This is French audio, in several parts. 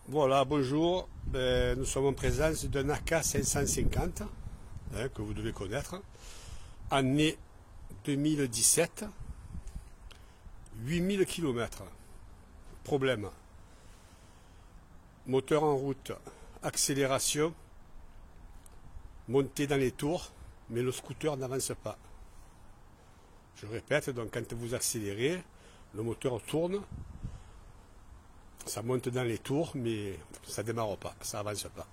Voilà, bonjour. Nous sommes en présence d'un AK 550 que vous devez connaître. Année 2017, 8000 km. Problème. Moteur en route, accélération, montée dans les tours, mais le scooter n'avance pas. Je répète, donc quand vous accélérez, le moteur tourne, ça monte dans les tours, mais ça ne démarre pas, ça avance pas.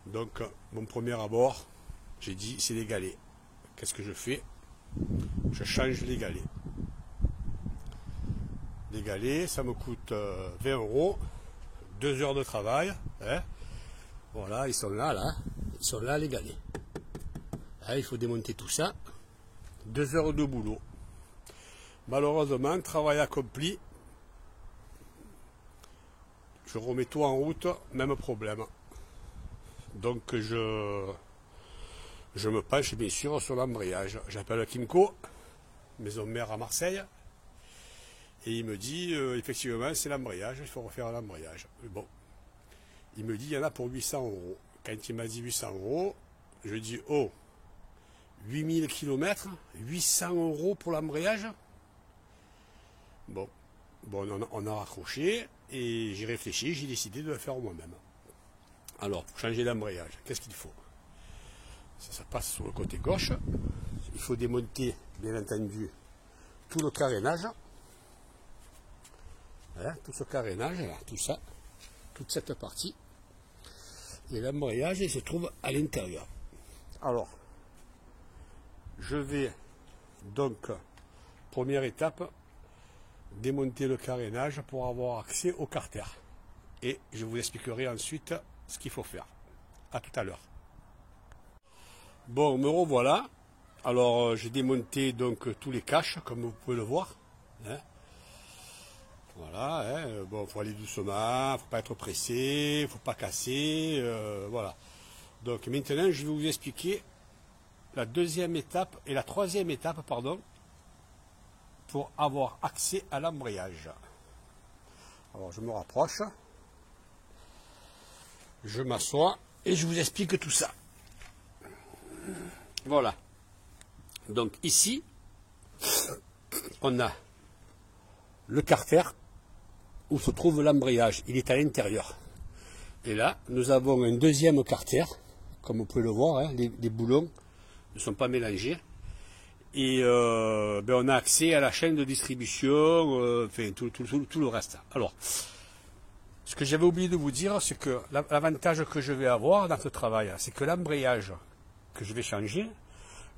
Donc, mon premier abord, j'ai dit, c'est les galets. Qu'est-ce que je fais? Je change les galets. Les galets, ça me coûte 20 €, 2 heures de travail. Hein. Voilà, ils sont là, ils sont là, les galets. Hein, il faut démonter tout ça. 2 heures de boulot. Malheureusement, travail accompli. Je remets tout en route, même problème. Donc je me penche bien sûr sur l'embrayage. J'appelle Kimco, maison mère à Marseille, et il me dit effectivement c'est l'embrayage, il faut refaire l'embrayage. Bon, il me dit il y en a pour 800 €. Quand il m'a dit 800 €, je dis oh, 8000 km, 800 € pour l'embrayage. Bon, on a raccroché et j'ai réfléchi, j'ai décidé de le faire moi-même. Alors, pour changer l'embrayage, qu'est-ce qu'il faut? Ça passe sur le côté gauche. Il faut démonter, bien entendu, tout le carénage. Voilà, tout ce carénage, là, tout ça, toute cette partie. Et l'embrayage, il se trouve à l'intérieur. Alors, je vais donc, première étape, démonter le carénage pour avoir accès au carter. Et je vous expliquerai ensuite ce qu'il faut faire. À tout à l'heure. Bon, me revoilà. Alors, j'ai démonté donc tous les caches, comme vous pouvez le voir. Hein. Voilà. Hein. Bon, faut aller doucement, faut pas être pressé, faut pas casser. Voilà. Donc maintenant, je vais vous expliquer la deuxième étape et la troisième étape, pardon, pour avoir accès à l'embrayage. Alors, je me rapproche. Je m'assois et je vous explique tout ça. Voilà. Donc ici, on a le carter où se trouve l'embrayage. Il est à l'intérieur. Et là, nous avons un deuxième carter. Comme vous pouvez le voir, hein, les boulons ne sont pas mélangés. Et on a accès à la chaîne de distribution, enfin tout le reste. Alors, ce que j'avais oublié de vous dire, c'est que l'avantage que je vais avoir dans ce travail, c'est que l'embrayage que je vais changer,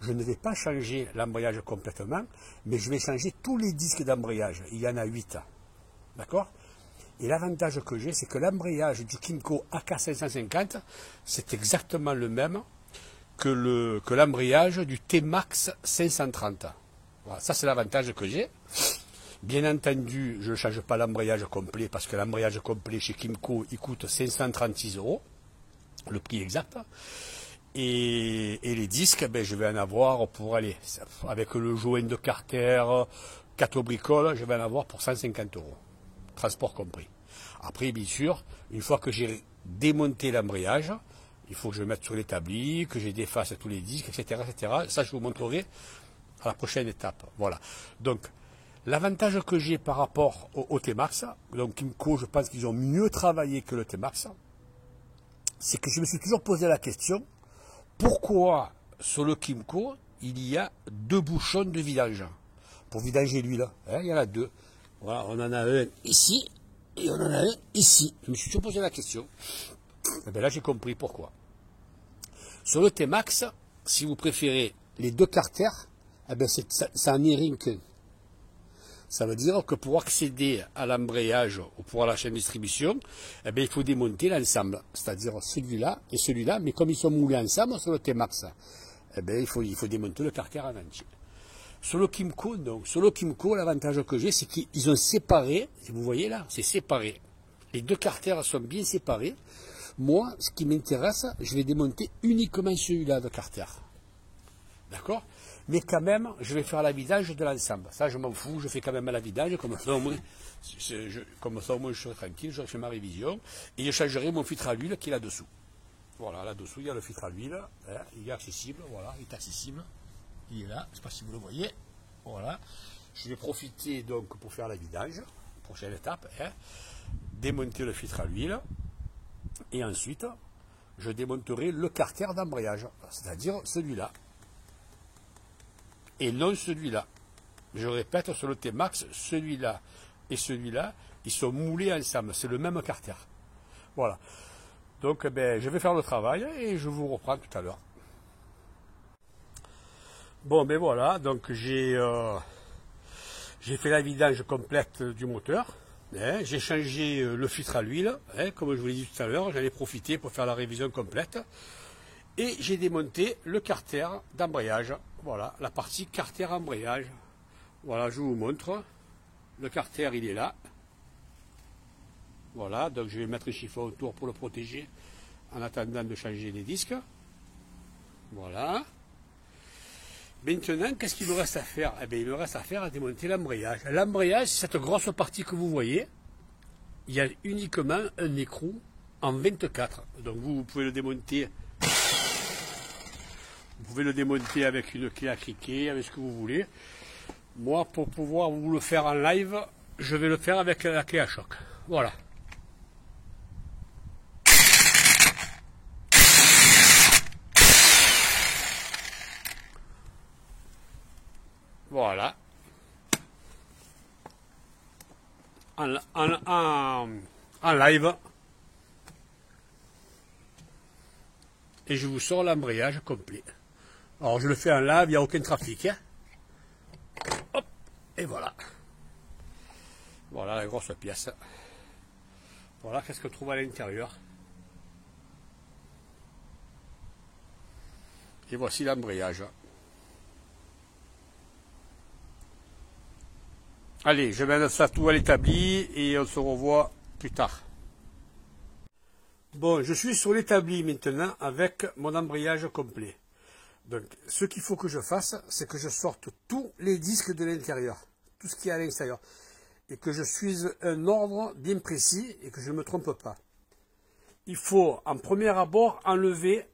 je ne vais pas changer l'embrayage complètement, mais je vais changer tous les disques d'embrayage. Il y en a 8. D'accord? Et l'avantage que j'ai, c'est que l'embrayage du Kimco AK550, c'est exactement le même que l'embrayage du T-Max 530. Voilà, ça c'est l'avantage que j'ai. Bien entendu, je ne change pas l'embrayage complet parce que l'embrayage complet chez Kimco, il coûte 536 €, le prix exact. Et les disques, je vais en avoir pour aller, avec le joint de carter, 4 bricoles, je vais en avoir pour 150 €, transport compris. Après, bien sûr, une fois que j'ai démonté l'embrayage, il faut que je le mette sur l'établi, que je défasse tous les disques, etc., etc. Ça, je vous montrerai à la prochaine étape. Voilà. Donc, l'avantage que j'ai par rapport au T-Max, donc Kimco, je pense qu'ils ont mieux travaillé que le T-Max, c'est que je me suis toujours posé la question, pourquoi sur le Kimco, il y a 2 bouchons de vidange pour vidanger l'huile, hein, il y en a 2. Voilà, on en a un ici et on en a un ici. Je me suis toujours posé la question. Et bien là, j'ai compris pourquoi. Sur le T-Max, si vous préférez les 2 carters, ça n'en est rien qu'un. Ça veut dire que pour accéder à l'embrayage ou pour la chaîne de distribution, il faut démonter l'ensemble, c'est-à-dire celui-là et celui-là, mais comme ils sont moulés ensemble sur le T-Max, il faut démonter le carter en entier. Sur le Kimco, donc, sur le Kimco, l'avantage que j'ai, c'est qu'ils ont séparé, vous voyez là, c'est séparé. Les 2 carters sont bien séparés. Moi, ce qui m'intéresse, je vais démonter uniquement celui-là de carter. D'accord? Mais quand même, je vais faire la vidange de l'ensemble. Ça, je m'en fous, je fais quand même la vidange, comme ça au moins, je serai tranquille, j'aurai fait ma révision, et je changerai mon filtre à l'huile qui est là-dessous. Voilà, là-dessous, il y a le filtre à l'huile, hein, il est accessible, voilà, il est accessible, il est là, je ne sais pas si vous le voyez, voilà. Je vais profiter donc pour faire la vidange, prochaine étape, hein, démonter le filtre à l'huile, et ensuite, je démonterai le carter d'embrayage, c'est-à-dire celui-là, et non celui-là. Je répète, sur le T-Max, celui-là et celui-là, ils sont moulés ensemble, c'est le même carter. Voilà. Donc, je vais faire le travail et je vous reprends tout à l'heure. Bon, ben voilà, donc j'ai fait la vidange complète du moteur. Hein, j'ai changé le filtre à l'huile, hein, comme je vous l'ai dit tout à l'heure, j'en ai profité pour faire la révision complète. Et j'ai démonté le carter d'embrayage. Voilà, la partie carter embrayage. Voilà, je vous montre. Le carter, il est là. Voilà, donc je vais mettre un chiffon autour pour le protéger en attendant de changer les disques. Voilà. Maintenant, qu'est-ce qu'il me reste à faire? Eh bien, il me reste à faire à démonter l'embrayage. L'embrayage, c'est cette grosse partie que vous voyez. Il y a uniquement un écrou en 24. Donc vous pouvez le démonter. Vous pouvez le démonter avec une clé à criquet, avec ce que vous voulez. Moi, pour pouvoir vous le faire en live, je vais le faire avec la clé à choc. Voilà. Voilà. En live. Et je vous sors l'embrayage complet. Alors je le fais en live, il n'y a aucun trafic. Hein. Hop, et voilà. Voilà la grosse pièce. Voilà qu'est-ce qu'on trouve à l'intérieur. Et voici l'embrayage. Allez, je mets ça tout à l'établi et on se revoit plus tard. Bon, je suis sur l'établi maintenant avec mon embrayage complet. Donc, ce qu'il faut que je fasse, c'est que je sorte tous les disques de l'intérieur, tout ce qui est à l'extérieur, et que je suive un ordre bien précis et que je ne me trompe pas. Il faut, en premier abord, enlever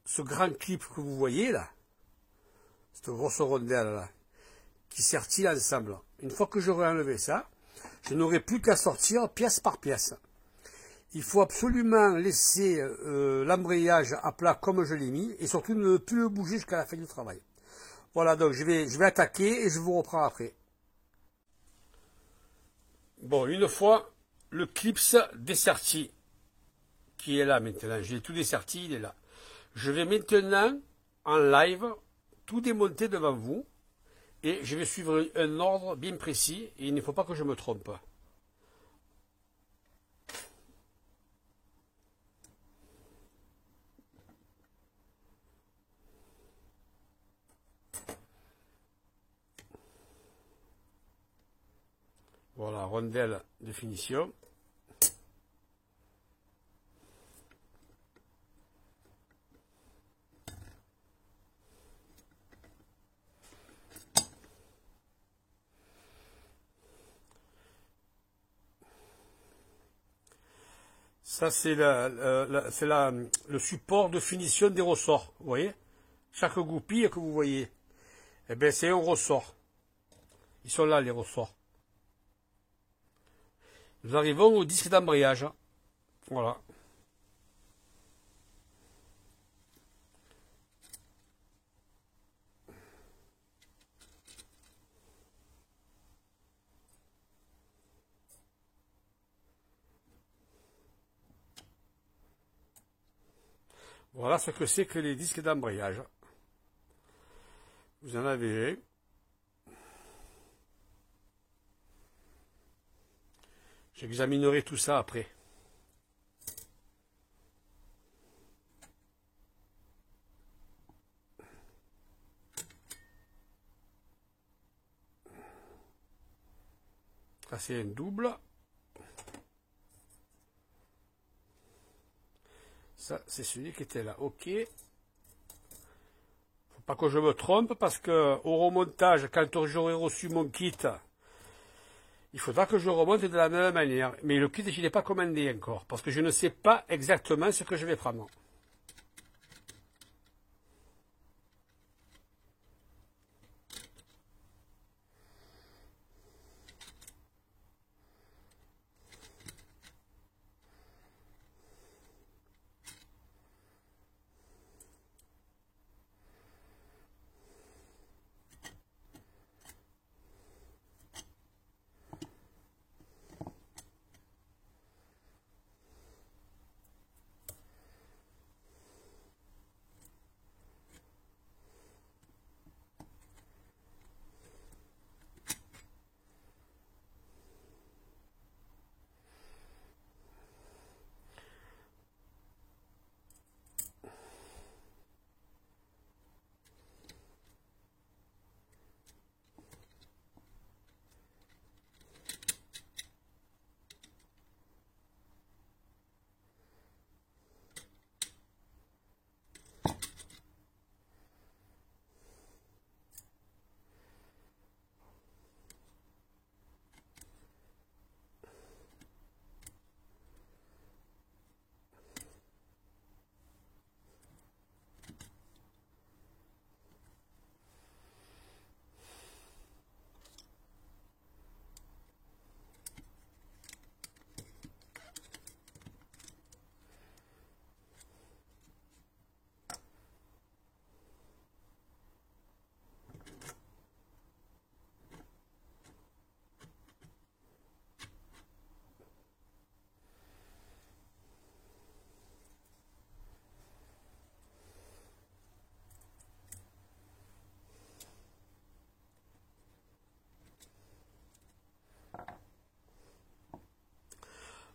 ce grand clip que vous voyez là, cette grosse rondelle là, qui sertit ensemble. Une fois que j'aurai enlevé ça, je n'aurai plus qu'à sortir pièce par pièce. Il faut absolument laisser l'embrayage à plat comme je l'ai mis et surtout ne plus le bouger jusqu'à la fin du travail. Voilà, donc je vais attaquer et je vous reprends après. Bon, une fois le clips desserti qui est là maintenant, j'ai tout desserti, il est là. Je vais maintenant en live tout démonter devant vous et je vais suivre un ordre bien précis et il ne faut pas que je me trompe. Voilà, rondelle de finition. Ça, c'est le support de finition des ressorts. Vous voyez? Chaque goupille que vous voyez, eh bien, c'est un ressort. Ils sont là, les ressorts. Nous arrivons au disque d'embrayage. Voilà. Voilà ce que c'est que les disques d'embrayage. Vous en avez un. J'examinerai tout ça après. Ça c'est un double. Ça c'est celui qui était là. Ok. Faut pas que je me trompe, parce que au remontage, quand j'aurai reçu mon kit, il faudra que je remonte de la même manière. Mais le kit, je ne l'ai pas commandé encore, parce que je ne sais pas exactement ce que je vais prendre.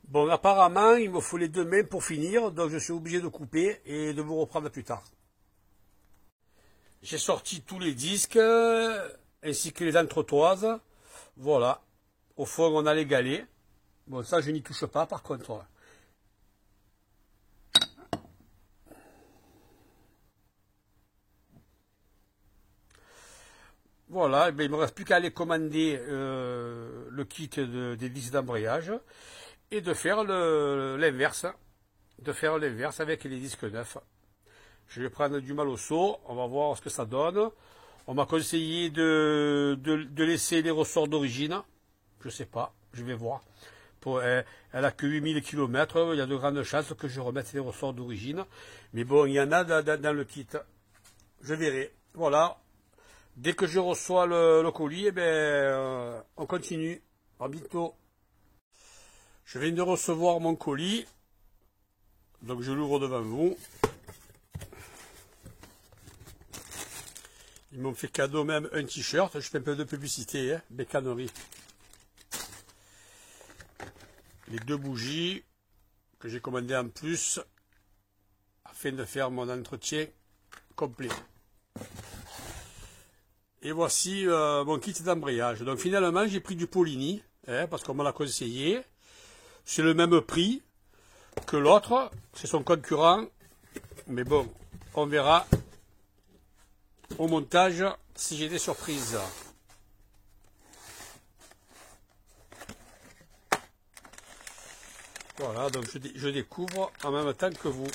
Bon, apparemment, il me faut les 2 mains pour finir, donc je suis obligé de couper et de vous reprendre plus tard. J'ai sorti tous les disques, ainsi que les entretoises. Voilà. Au fond, on a les galets. Bon, ça, je n'y touche pas, par contre. Voilà, il ne me reste plus qu'à aller commander le kit des disques d'embrayage et de faire l'inverse. De faire l'inverse avec les disques neufs. Je vais prendre du mal au seau, on va voir ce que ça donne. On m'a conseillé de laisser les ressorts d'origine. Je sais pas, je vais voir. Elle a que 8000 km, il y a de grandes chances que je remette les ressorts d'origine. Mais bon, il y en a dans le kit. Je verrai. Voilà. Dès que je reçois le colis, eh ben, on continue. À bientôt. Je viens de recevoir mon colis. Donc je l'ouvre devant vous. Ils m'ont fait cadeau même un t-shirt. Je fais un peu de publicité, hein, bécannerie. Les 2 bougies que j'ai commandées en plus afin de faire mon entretien complet. Et voici mon kit d'embrayage. Donc finalement j'ai pris du Polini, hein, parce qu'on me l'a conseillé. C'est le même prix que l'autre, c'est son concurrent. Mais bon, on verra au montage si j'ai des surprises. Voilà, donc je découvre en même temps que vous.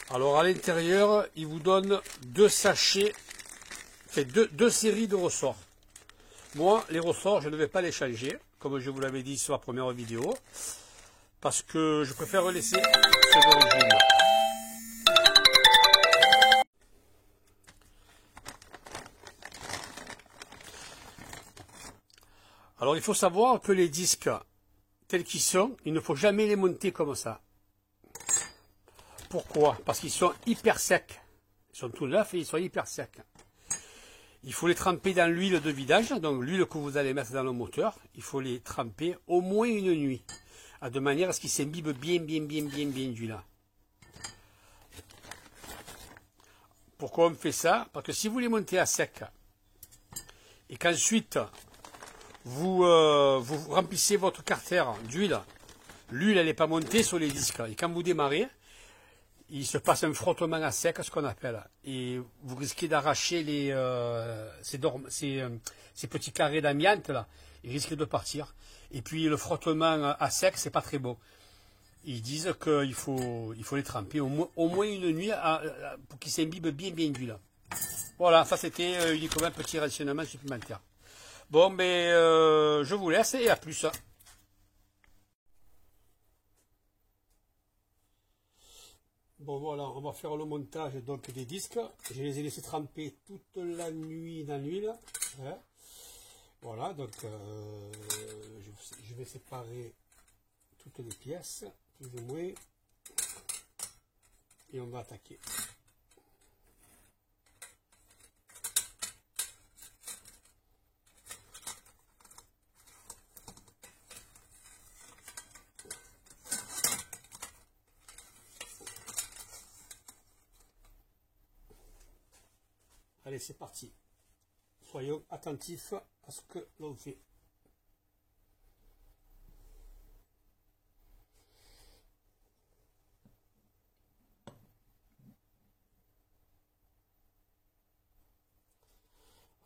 Alors à l'intérieur, il vous donne 2 sachets, enfin 2 séries de ressorts. Moi, les ressorts, je ne vais pas les changer, comme je vous l'avais dit sur la première vidéo, parce que je préfère laisser ceux d'origine. Alors il faut savoir que les disques tels qu'ils sont, il ne faut jamais les monter comme ça. Pourquoi? Parce qu'ils sont hyper secs. Ils sont tout neufs et ils sont hyper secs. Il faut les tremper dans l'huile de vidage, donc l'huile que vous allez mettre dans le moteur, il faut les tremper au moins une nuit, de manière à ce qu'ils s'imbibent bien d'huile. Pourquoi on fait ça? Parce que si vous les montez à sec, et qu'ensuite vous remplissez votre carter d'huile, l'huile, elle n'est pas montée sur les disques. Et quand vous démarrez, il se passe un frottement à sec, ce qu'on appelle. Et vous risquez d'arracher ces petits carrés d'amiante, là. Ils risquent de partir. Et puis le frottement à sec, c'est pas très beau. Ils disent qu'il faut les tremper au moins une nuit pour qu'ils s'imbibent bien d'huile. Voilà, ça c'était uniquement un petit renseignement supplémentaire. Bon, mais je vous laisse et à plus. Bon voilà, on va faire le montage donc des disques. Je les ai laissés tremper toute la nuit dans l'huile. Hein. Voilà, donc je vais séparer toutes les pièces, plus ou moins, et on va attaquer. Allez, c'est parti. Soyons attentifs à ce que l'on fait.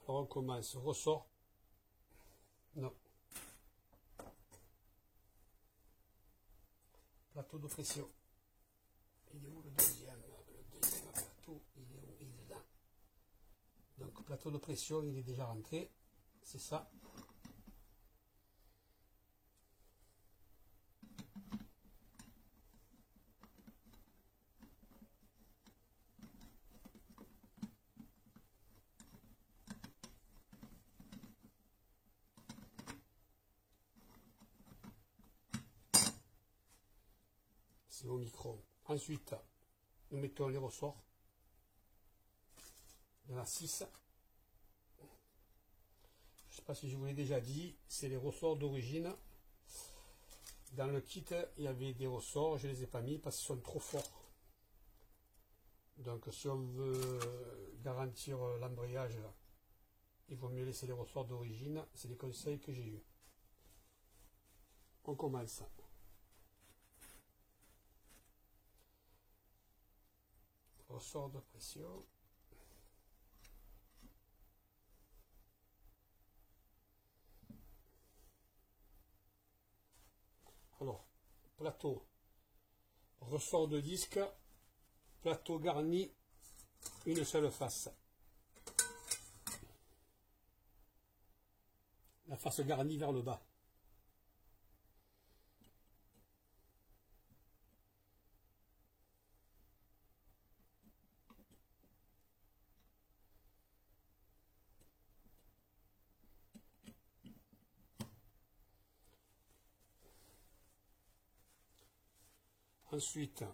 Alors on commence. Ressort. Non. Plateau de pression. Il est où le deuxième? Le deuxième plateau, il est où? Il est là. Donc plateau de pression, il est déjà rentré. C'est ça. C'est au micro. Ensuite, nous mettons les ressorts. Il y en a 6. Je ne sais pas si je vous l'ai déjà dit, c'est les ressorts d'origine. Dans le kit, il y avait des ressorts, je ne les ai pas mis parce qu'ils sont trop forts. Donc si on veut garantir l'embrayage, il vaut mieux laisser les ressorts d'origine. C'est les conseils que j'ai eus. On commence. Ressort de pression. Alors, plateau, ressort de disque, plateau garni, une seule face. La face garnie vers le bas. Ensuite,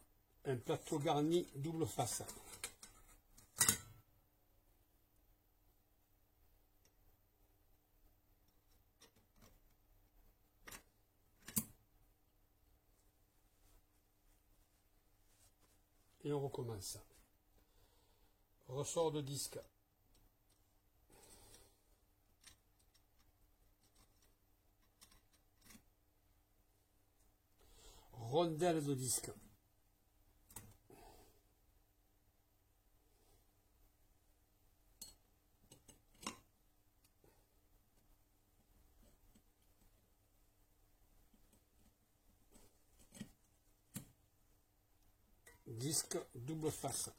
un plateau garni double face. Et on recommence. Ressort de disque. Rondelle de disque. Disque double face.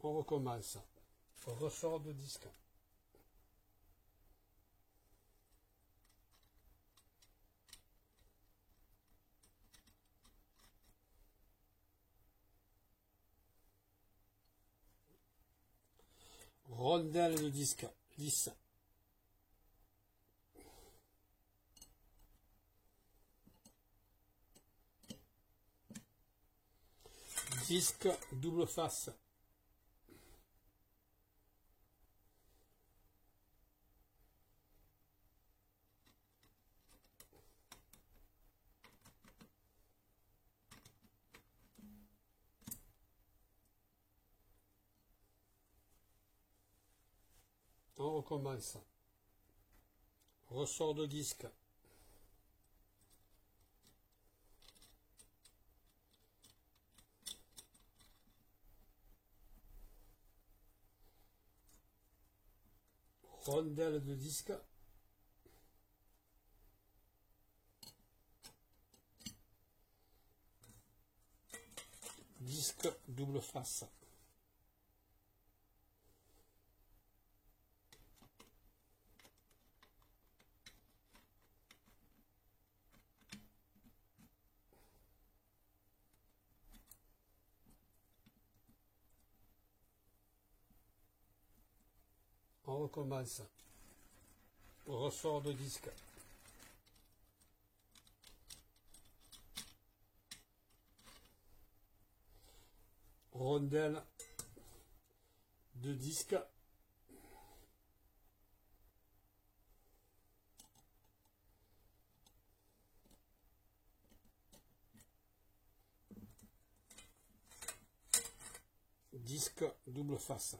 On recommence. Ressort de disque. Rondelle de disque lisse. Disque double face. On recommence. Ressort de disque. Rondelle de disque. Disque double face. On recommence. Ressort de disque. Rondelle de disque. Disque double face.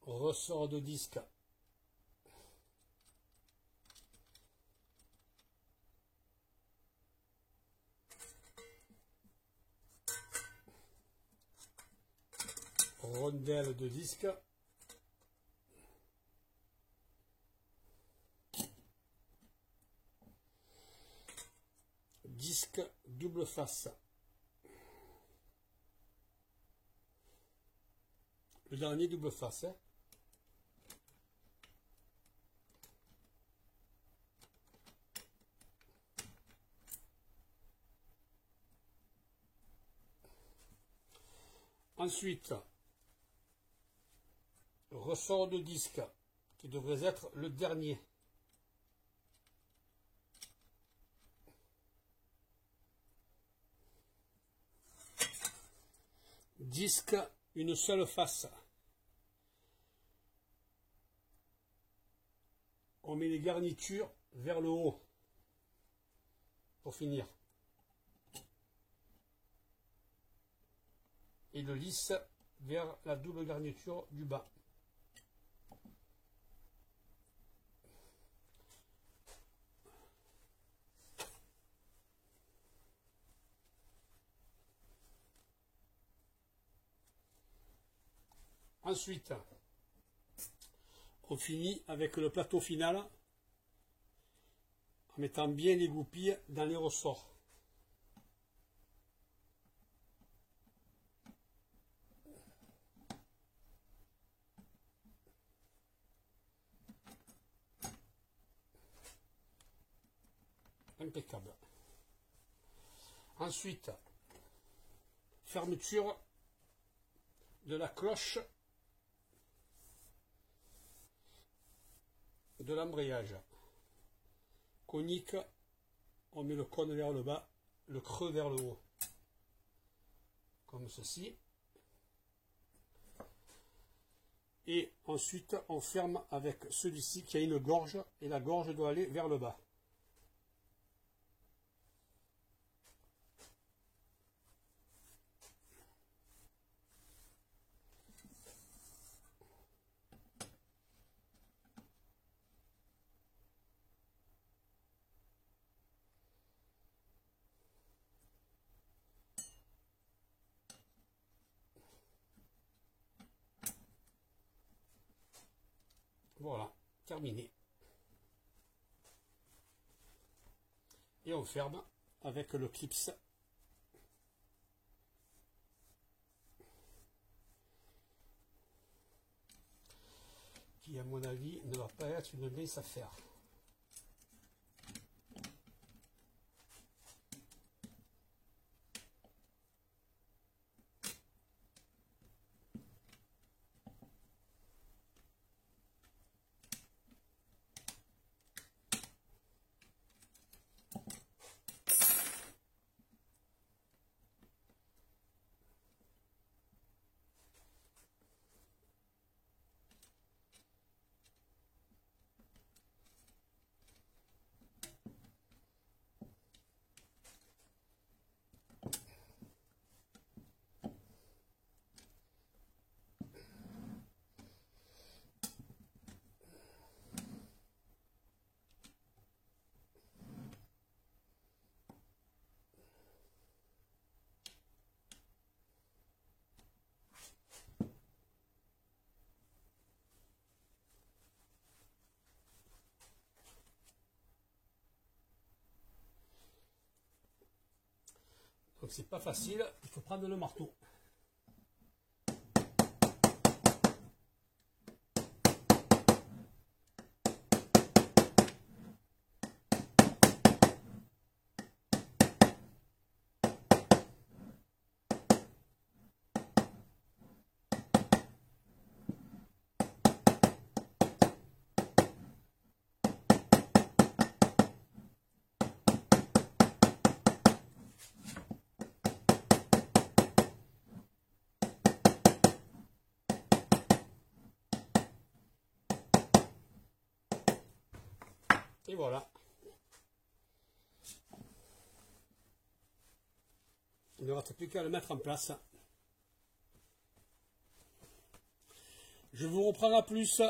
Ressort de disque. Rondelle de disque. Disque double face. Le dernier double face. Hein. Ensuite, ressort de disque, qui devrait être le dernier. Disque, une seule face. On met les garnitures vers le haut, pour finir. Et le lisse vers la double garniture du bas. Ensuite, on finit avec le plateau final en mettant bien les goupilles dans les ressorts. Impeccable. Ensuite, fermeture de la cloche de l'embrayage. Conique, on met le cône vers le bas, le creux vers le haut. Comme ceci. Et ensuite, on ferme avec celui-ci qui a une gorge, et la gorge doit aller vers le bas. Voilà, terminé. Et on ferme avec le clips. Qui, à mon avis, ne va pas être une mince affaire. Donc c'est pas facile, il faut prendre le marteau. Et voilà. Il ne reste plus qu'à le mettre en place. Je vous reprends à plus.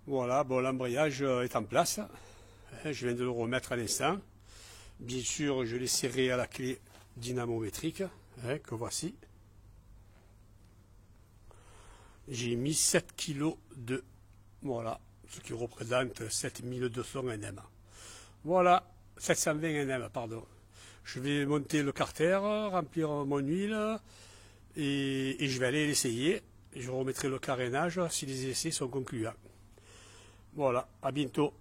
Voilà, bon, l'embrayage est en place. Je viens de le remettre à l'instant. Bien sûr, je l'ai serré à la clé dynamométrique, que voici. J'ai mis 7 kg de... Voilà, ce qui représente 7200 Nm. Voilà, 720 Nm, pardon. Je vais monter le carter, remplir mon huile et je vais aller l'essayer. Je remettrai le carénage si les essais sont concluants. Voilà, à bientôt.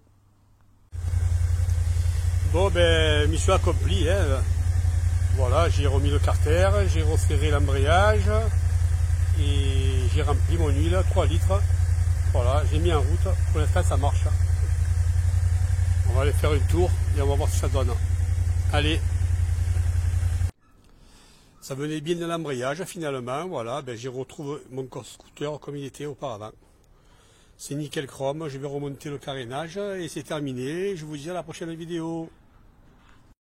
Bon, ben, mission accomplie. Voilà, j'ai remis le carter, j'ai resserré l'embrayage et j'ai rempli mon huile, 3 litres. Voilà, j'ai mis en route. Pour l'instant, ça marche. On va aller faire un tour et on va voir ce que ça donne. Allez. Ça venait bien de l'embrayage finalement. Voilà, ben, j'ai retrouvé mon scooter comme il était auparavant. C'est nickel chrome. Je vais remonter le carénage et c'est terminé. Je vous dis à la prochaine vidéo.